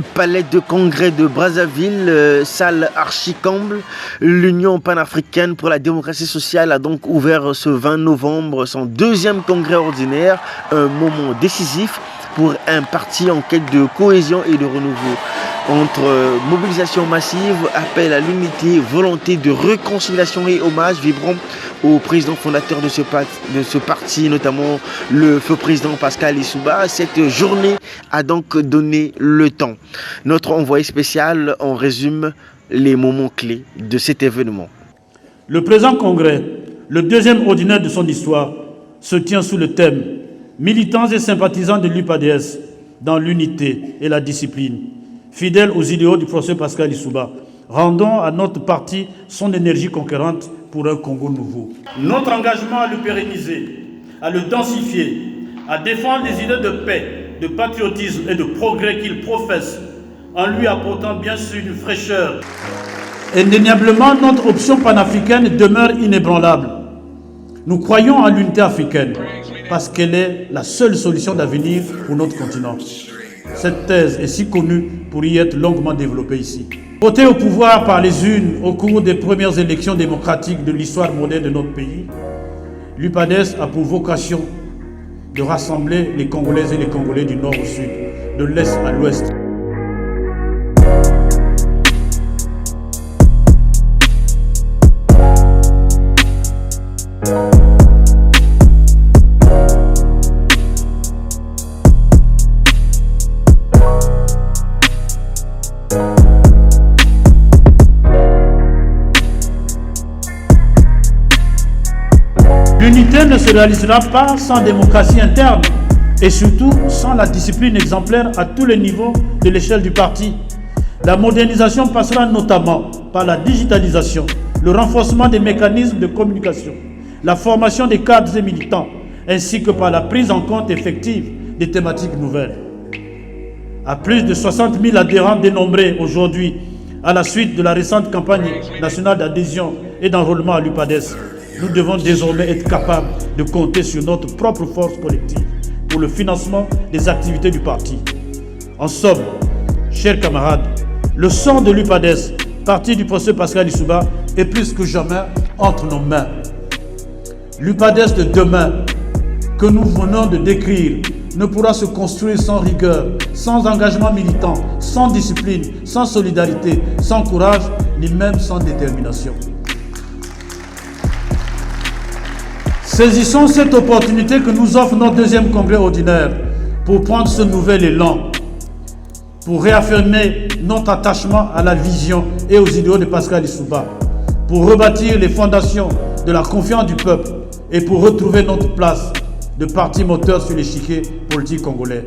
Palais de congrès de Brazzaville, salle archi-comble. L'Union panafricaine pour la démocratie sociale a donc ouvert ce 20 novembre son deuxième congrès ordinaire, un moment décisif pour un parti en quête de cohésion et de renouveau. Entre mobilisation massive, appel à l'unité, volonté de réconciliation et hommage vibrant au président fondateur de ce parti, notamment le feu président Pascal Lissouba, cette journée a donc donné le temps. Notre envoyé spécial en résume les moments clés de cet événement. Le présent congrès, le deuxième ordinaire de son histoire, se tient sous le thème « Militants et sympathisants de l'UPADS dans l'unité et la discipline ». Fidèle aux idéaux du professeur Pascal Lissouba, rendons à notre parti son énergie conquérante pour un Congo nouveau. Notre engagement à le pérenniser, à le densifier, à défendre les idées de paix, de patriotisme et de progrès qu'il professe, en lui apportant bien sûr une fraîcheur. Indéniablement, notre option panafricaine demeure inébranlable. Nous croyons en l'unité africaine parce qu'elle est la seule solution d'avenir pour notre continent. Cette thèse est si connue pour y être longuement développée ici. Voté au pouvoir par les urnes au cours des premières élections démocratiques de l'histoire moderne de notre pays, l'UPADS a pour vocation de rassembler les Congolaises et les Congolais du nord au sud, de l'est à l'ouest. L'unité ne se réalisera pas sans démocratie interne et surtout sans la discipline exemplaire à tous les niveaux de l'échelle du parti. La modernisation passera notamment par la digitalisation, le renforcement des mécanismes de communication, la formation des cadres et militants, ainsi que par la prise en compte effective des thématiques nouvelles. À plus de 60 000 adhérents dénombrés aujourd'hui à la suite de la récente campagne nationale d'adhésion et d'enrôlement à l'UPADS, nous devons désormais être capables de compter sur notre propre force collective pour le financement des activités du parti. En somme, chers camarades, le sort de l'UPADS, parti du professeur Pascal Lissouba, est plus que jamais entre nos mains. L'UPADS de demain, que nous venons de décrire, ne pourra se construire sans rigueur, sans engagement militant, sans discipline, sans solidarité, sans courage, ni même sans détermination. Saisissons cette opportunité que nous offre notre deuxième congrès ordinaire pour prendre ce nouvel élan, pour réaffirmer notre attachement à la vision et aux idéaux de Pascal Lissouba, pour rebâtir les fondations de la confiance du peuple et pour retrouver notre place de parti moteur sur l'échiquier politique congolais.